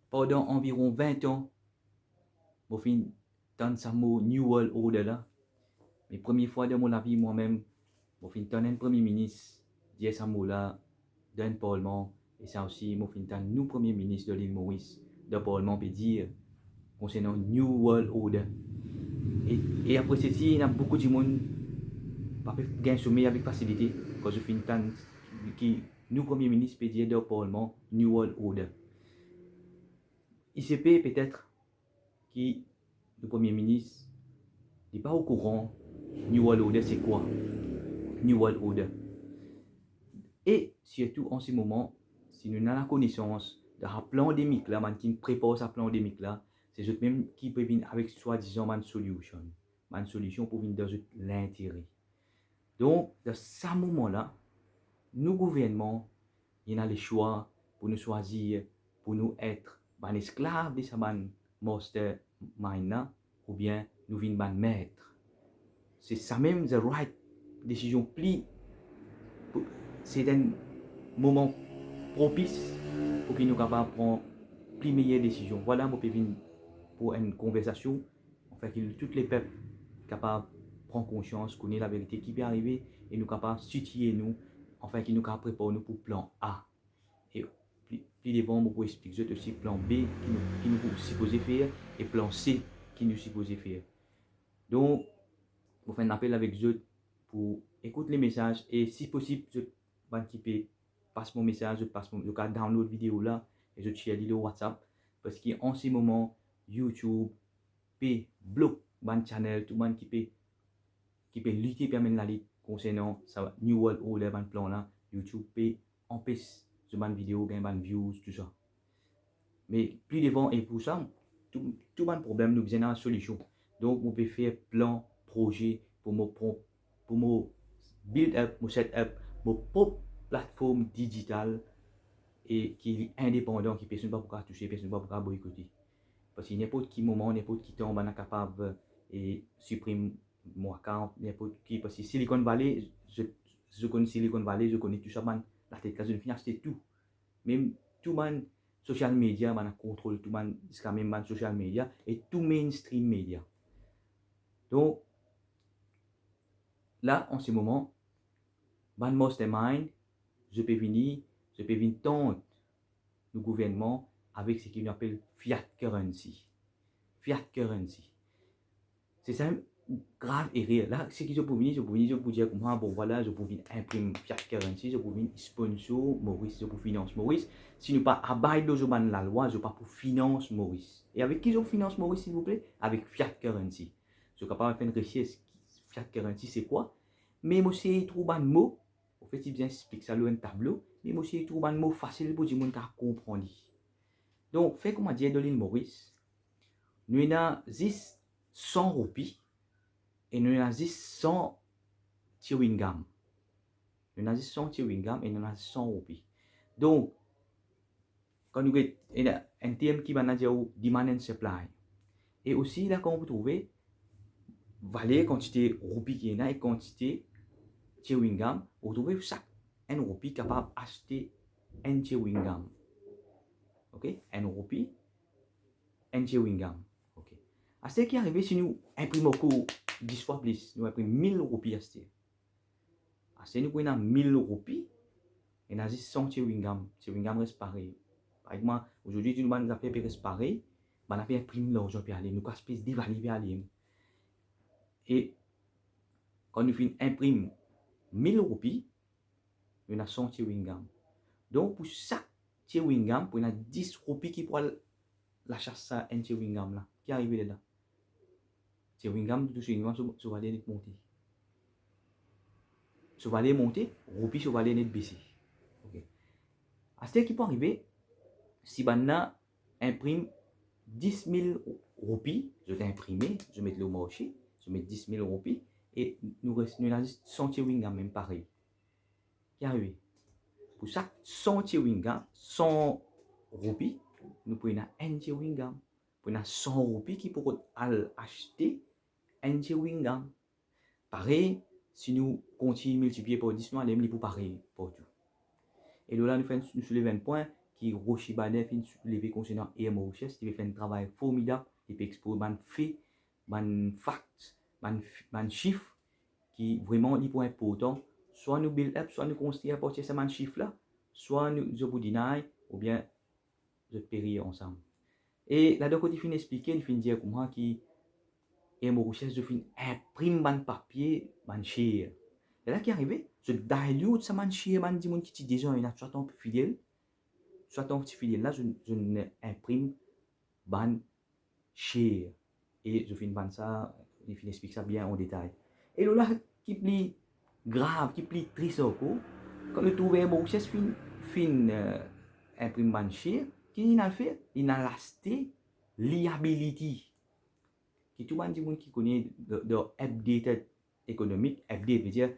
pendant environ 20 ans, je fin dans ce mot New World Order là. Mais première fois de mon vie, moi-même, je fin dans un premier ministre, dire ce mot là, dans le Parlement. Et ça aussi, je fin dans nous premier ministre de l'île Maurice, de Parlement, peut dire, concernant New World Order. Et après ceci, il y a beaucoup de monde qui gagne sommet avec facilité, quand je finis tant qui nous premier ministre peut dire de Parlement New World Order. Il se peut peut-être que le premier ministre n'est pas au courant New World Order c'est quoi New World Order. Et surtout en ce moment, si nous avons la connaissance de la pandémique là, qui prépare sa pandémique là, c'est eux même qui peuvent venir avec soi-disant une solution pour venir dans l'intérêt. Donc, dans ce moment-là, nous gouvernements, il y a les choix pour nous choisir, pour nous être des esclaves de ce master mind ou bien nous venons ban maître. C'est ça même the right décision pli. C'est un moment propice pour que nous capables de prendre plus meilleure décision. Voilà, mon pévin pour une conversation, enfin que tous les peuples capables de prendre conscience, connaître la vérité qui peut arriver et nous capables de situer nous, enfin qui nous capables préparer nous pour plan A. Et plus devant, vous pouvez expliquer aussi plan B qui nous supposé faire et plan C qui nous supposé faire. Donc, vous faites un appel avec eux pour écouter les messages et si possible, je vais passer mon message, je vais download vidéo là et je share le WhatsApp parce qu'en ce moment, YouTube peut bloquer mon channel, tout le monde qui peut lutter pour la lutte concernant ça New World Order, ban plan là, YouTube peut empêcher ce ban vidéo, gain ban views, tout ça. Mais plus devant et pour ça, tout ban problème nous besoin une solution. Donc, on peut faire plan, projet pour me build up, mon set up, mon propre plateforme digitale et qui est indépendant, qui personne ne peut pas toucher, personne ne peut pas boycotter. Parce que n'importe qui moment, n'importe qui temps, on est capable de supprimer mon account, n'importe qui. Parce que Silicon Valley, je connais Silicon Valley, je connais tout ça, la tête là, je finis acheter tout. Même tout le monde, social media, on contrôle tout le monde, jusqu'à même social media et tout mainstream media. Donc, là, en ce moment, ban mastermind, je peux venir tendre le gouvernement avec ce qu'on appelle fiat currency. Fiat currency. C'est ça grave erreur. Là, ce que je peux venir, je peux dire comment, bon voilà, je peux venir imprimer fiat currency, je peux venir sponsor Maurice, je peux financer Maurice. Si nous pas abide de la loi, je peux pas pour finance Maurice. Et avec qui je finance Maurice, s'il vous plaît? Avec fiat currency. Je suis capable de faire une recherche. Fiat currency, c'est quoi? Mais moi, c'est trop un mot. En fait, il bien explique ça dans un tableau. Mais moi, c'est trop un mot facile pour dire que comprendre. Donc, fait comme on dit dans l'île Maurice, nous avons 100 roupies et nous avons 100 chewing gum. Nous avons 100 chewing gum et nous avons 100 roupies. Donc, quand nous avons un terme qui va dire demand and supply. Et aussi, là, quand vous trouvez valeur quantité roupies qui est là et quantité chewing gum, vous trouvez chaque un roupie capable d'acheter un chewing gum. Ok? Un roupie, un chewing gum. Ok? À ce qui arrive, si nous imprimons 10 fois plus, nous imprimons 1000 roupies acheter. À ce nous prenons 1000 roupies et nous avons 100 chewing gum. Chewing gum reste pareil. Par exemple, aujourd'hui, nous avons fait reste pareil, nous avons imprimé l'argent pour aller, nous avons espèce d'évaluer pour aller. Et quand nous imprimons 1000 roupies, nous avons 100 chewing gum. Donc, pour chaque chewing gum, pour 10 roupies qui pourra la chasse à un chewing gum là, qui arrive là. Chewing gum, tout chewing gum, ça va aller monter. Ça va aller monter, roupies, ça va aller baisser. Ok. À ce qui peut arriver, si on imprime 10 000 roupies, je vais imprimer, je vais mettre le marché, je vais mettre 10 000 roupies, et nous avons 100 chewing gum, même pareil. Qui arrive? Pour chaque 100 chewing gum, 100 roupies, nous prenons un chewing gum. Pour 100 roupies qui pourront acheter un chewing gum. Pareil, si nous continuons à multiplier par 10, nous allons pour pareil pour tout. Et là, nous soulevons un point, qui Rochibane fin levé concernant et Mauritius, qui fait un travail formidable, qui peut exposer ban fait, ban facts, ban chiffres qui vraiment les points importants, soit nous build up, soit nous construire à partir de ces chiffres là, soit nous vous deny ou bien je périr ensemble. Et là, de côté, il finit expliquer, il finit dire comment qui et Mauritius, je finis imprime ban papier, ban share. Et là, qui est arrivé, je dilute ça ban share, ban dit mon qui déjà une soit un peu fidèle, soit un petit fidèle là, je imprime ban share. Et je finis ban ça, il finit expliquer ça bien en détail. Et là, qui plie grave, qui plie triste encore, quand le trouve Mauritius fin imprime ban share, qui n'a fait, il a lasté liability. Qui tout le monde qui connaît de updated économique, update veut dire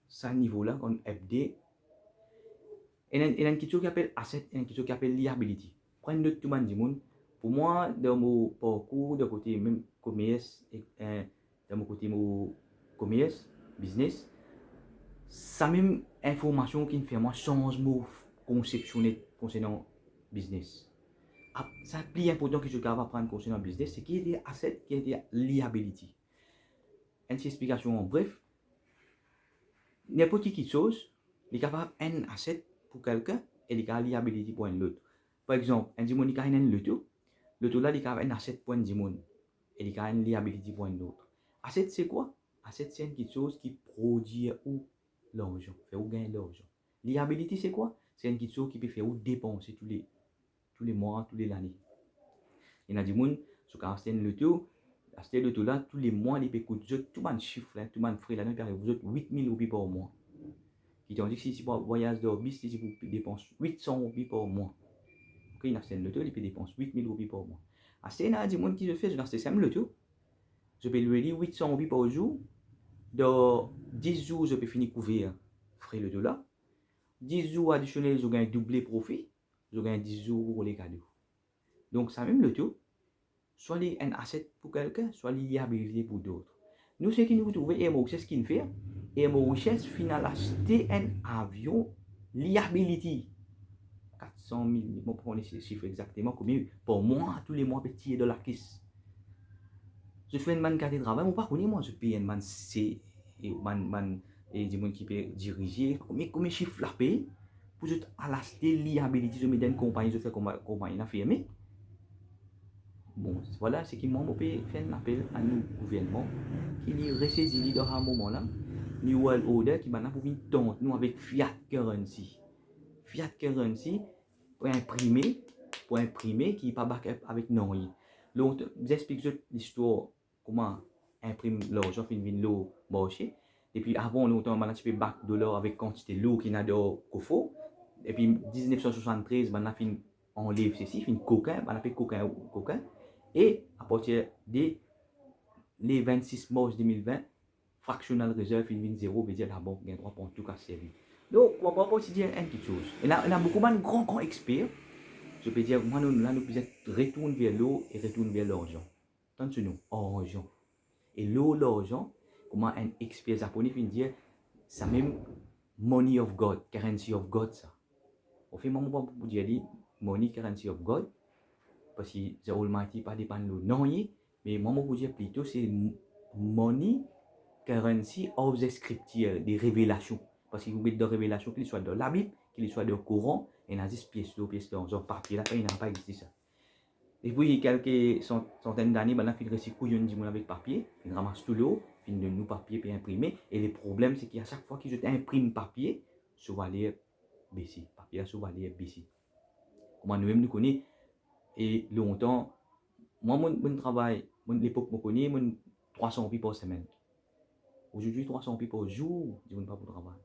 ça niveau là qu'on update. Et il y a une question qui appelle asset, et une question qui appelle liability. Prenez note tout le monde. Pour moi, dans mon parcours, de côté même commerce, dans mon côté mon commerce, business, ça même information qui me fait moi change mon conceptionner concernant business. Ça plus important que je dois apprendre concernant business, c'est qu'il y a des assets, qu'il y a des liability. Une explication en bref, n'importe qui chose, il est capable un asset pour quelqu'un et il a liability pour un autre. Par exemple, un dimon qui a un l'autre là il est capable un asset pour un dimon et il a une liability pour un autre. Asset c'est quoi? Asset c'est quelque chose qui produit ou l'argent, fait ou gagner l'argent. Liability c'est quoi? C'est une chose qui peut faire ou dépenser tous les mois, tous les années. Il y a des gens qui ont acheté le tout là, tous les mois, ils payent tout le chiffre, tout le frais là, vous êtes 8 000 roupies par mois. Qui ont dit que si vous voyagez de bis, si vous dépensez 800 roupies par mois. Ok, il a acheté le tout, il dépense 8 000 roupies par mois. Il y a des gens qui le font, je acheté le tout. Je paye le 800 roupies par jour. Dans 10 jours, je peux finir couvrir frais le tout là. 10 jours additionnels, je gagne doublé profit. Je gagne 10 jours pour les cadeaux. Donc, ça même le tout. Soit les un asset pour quelqu'un, soit les liabilité pour d'autres. Nous, ce qui nous trouvons, c'est ce qu'il fait. Et Mauritius final acheté un avion liability. 400 000, je prends les chiffres exactement, combien pour moi, tous les mois, petit de la caisse. Je fais une man carte de travail, moi, pas moi, je paye une man C, et man, et des gens qui peut diriger, combien chiffre la paye, pour juste à l'acheter liability, je me donne une compagnie, je fais compagnie, la firme. Bon, voilà ce qui m'a fait un appel à nous, gouvernement, qui est ressaisi dans un moment là, New World Order, qui maintenant pour venir tenter nous avec fiat currency. Fiat currency pour imprimer, qui n'est pas backup avec non. Donc, j'explique l'histoire, comment imprime l'argent, fin de l'eau marché. Et puis avant, longtemps, maintenant, tu peux back dollar avec quantité l'eau qui n'a de coffre. Et puis 1973, maintenant, fin en livre, c'est fin coquin, on appelle coquin. Et à partir des les 26 mars 2020, fractional reserve fin 0, veut dire la banque a droit pour tout cas servir. Donc, on va pas dire une petite chose. Et là, on a beaucoup de grands experts. Je peux dire, moi, nous retourne vers l'eau et retourne vers l'argent. Attention, nous, argent. Et l'eau, l'argent, comment un expert japonais finit dire, ça même money of God, currency of God, ça. On fait moment pour dire, money, currency of God, parce que the Almighty pas dépend de l'eau. Non, mais moi, pour dire plutôt, c'est money, currency of the scripture, des révélations. Parce que vous mettez des révélations, qu'il soit dans la Bible, qu'il soit dans le Coran, et il y a 10 pièces dans papier, là, il n'a pas existé ça. Et puis, quelques centaines d'années, il a fait récit couillon avec papier, il ramasse tout l'eau, il de nous papier puis imprimer. Et le problème, c'est qu'à chaque fois que je imprime papier, ça va aller baisser. Papier, ça va aller baisser. Comment nous-mêmes nous connaissons, et longtemps, moi, mon travail, l'époque, je connais 300 roupies par semaine. Aujourd'hui, 300 roupies par jour, je ne pas pour travail.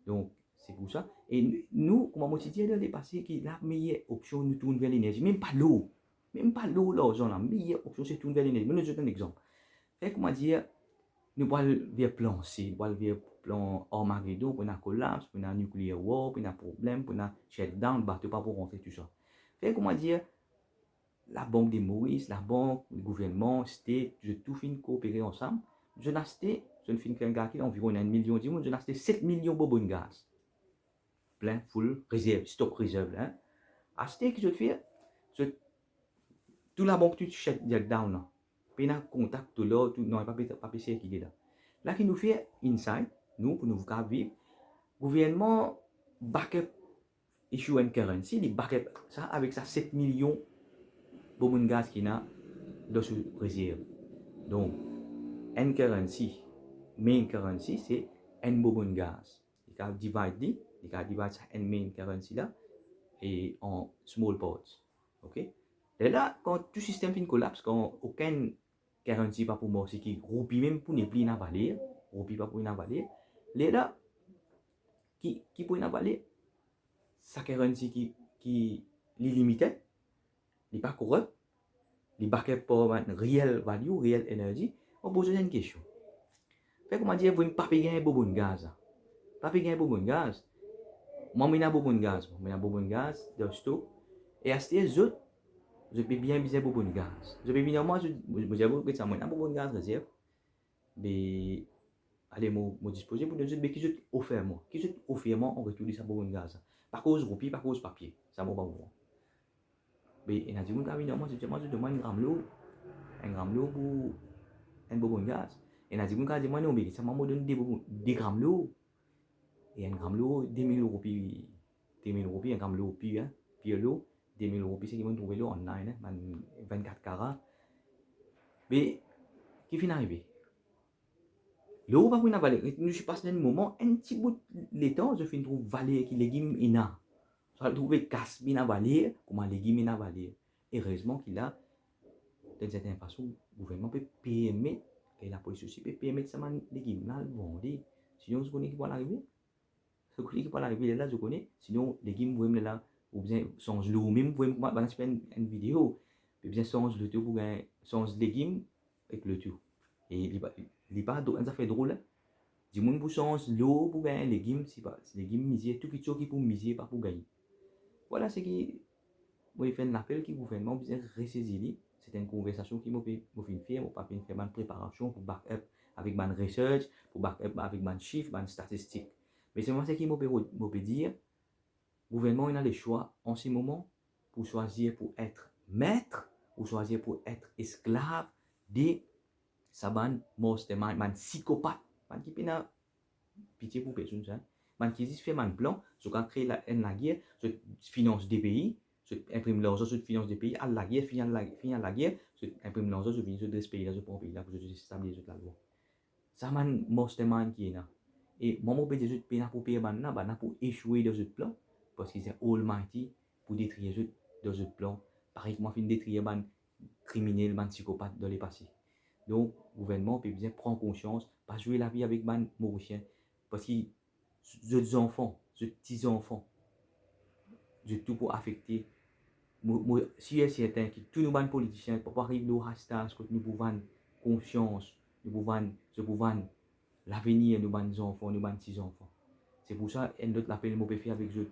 Donc, c'est pour ça. Et nous, comme je dis, les passés qui la meilleure option, nous tournons vers l'énergie. Même pas l'eau. Même pas l'eau, l'argent. La meilleure option, c'est tourner vers l'énergie. Je vais donner un exemple. Fait comment dire, nous allons vers plan C, nous allons vers plan Armageddon, pour un collapse, pour un nuclear war, pour un problème, pour un shutdown, bateau pas pour rentrer, tout ça. Fait comment dire, la banque des Maurice, la banque, le gouvernement, state, je tout fin coopérer ensemble. Je n'ai acheté, je ne fin qu'un gars qui environ 1 million de monde, je n'ai acheté 7 millions de bonbons de gaz. Plein, full, réserve, stock réserve. Hein? Acheter que je fais, tout la banque, tu shut down là. Puis on a contact tout là, tout, non, pas PC qui est là. Là, qui nous fait inside, nous, pour nous vivre, gouvernement backup issue and currency, les backup, ça, avec ça, 7 millions de gaz qui a dans ce réserve. Donc, N currency, main currency, c'est N bobon gaz. Il a divide ça N main currency là et en small parts. OK? Et là, quand tout système fin collapse, quand aucun currency pas pour moi, c'est qui roupie même pour ne plus n'avaler, roupie pas pour n'avaler, là, qui pour n'avaler, sa currency qui limité, il n'est pas corrupt, il backup pour real value, real energy, on pose une question. Fait comment dire, vous ne pas payer un bonbon de gaz. Pas payer un bonbon de gaz. Moi, je n'ai bonbon de gaz. Je n'ai bonbon de gaz de stock. Et à ces autres, je peux bien viser bonbon de gaz. Je peux évidemment, je j'avoue que ça m'a un bonbon de gaz réserve. Mais, allez, moi disposer pour nous mais qui je offert moi. Qui je offert moi en retour de sa bonbon de gaz. Par cause roupie, par cause papier. Ça m'a pas bon. Mais, il a dit, évidemment, je demande un gramme l'eau pour un bonbon de gaz. Et il a dit, moi, non, mais ça m'a donné des grammes l'eau. Et un gramme l'eau, 2000 euros, puis 2000 euros, puis un gramme l'eau, puis l'eau, 2000 euros, puis c'est qu'ils vont trouver l'eau online, 24 carats. Mais, qui finit arrivé? L'eau, pas pour une valer. Je passe un moment, un petit bout de temps, je finis trouver valer qui légumes ina. Je vais trouver casse bien valer, comment légumes ina valer. Heureusement qu'il a, d'une certaine façon, le gouvernement peut permettre, et la police aussi peut permettre ça, légumes là, vendre. Sinon, je connais qui va l'arriver. Ce qui peut arriver là, je connais. Sinon, les légumes, vous voyez là, ou bien change l'eau, même vous voyez, faire une vidéo, puis bien change le tout, pour change légumes avec le tout. Et il n'est pas, ça fait drôle. Du monde pour changer l'eau pour gagner légumes, c'est pas, légumes misés, tout qui pour miser, pas pour gagner. Voilà ce qui, moi, fait un appel qui gouvernement bien ressaisir. C'est une conversation qui m'a fait faire, m'a pas fait faire ma préparation pour backup avec ma research, pour backup avec ma chiffre, ma statistique. Mais c'est moi ce qui m'a fait dire, le gouvernement il a le choix en ce moment pour choisir pour être maître ou choisir pour être esclave de saban mastermind, man psychopathe, man qui n'a pitié pour personne ça, man qui dit fait man plan, je quand créer la guerre, je finance des pays, je imprime l'argent, je finance des pays, à la guerre, finir la guerre, je imprime l'argent, je viens de ce pays là, je prends pays là pour je stabiliser la loi. Ça man mastermind qui est là. Et moi, je peux dire que je pour payer pour échouer dans ce plan, parce que c'est Almighty pour détruire dans ce plan. Pareil que moi, je détruire les criminels, les psychopathes dans les passés. Donc, le gouvernement peut bien prendre conscience, pas jouer la vie avec les Mauriciens, parce que les enfants, les petits-enfants, de tout pour affecter. Si c'est certain que tous nos politiciens, pour pas arriver au hashtag, que nous pouvons conscience, nous pouvons l'avenir de nos enfants, de nos petits-enfants. C'est pour ça que notre appel m'a fait avec eux.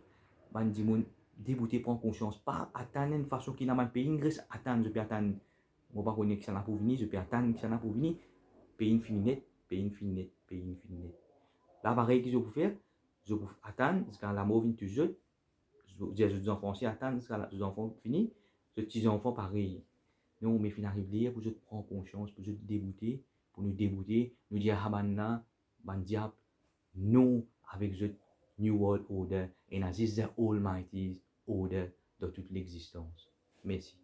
Ban di moun débouté prendre conscience, pas attendre une façon qui n'a pas pays Grèce attendre, je peux attendre. Moi pas connaître que ça n'a pour venir, je peux attendre que ça n'a pour venir. Pays infinite, pays infinite, pays infinite. Là pareil que je peux faire, je peux attendre jusqu'à la mort vienne toujours. Je dis aux enfants aussi attendre jusqu'à les enfants finis, les petits enfants pareil. Nous mais fin arriver pour je prendre conscience, pour je débouter, pour nous débouter, nous dire habana, ban diable, nous avec ce New World Order, et this is the Almighty's order de toute l'existence. Merci.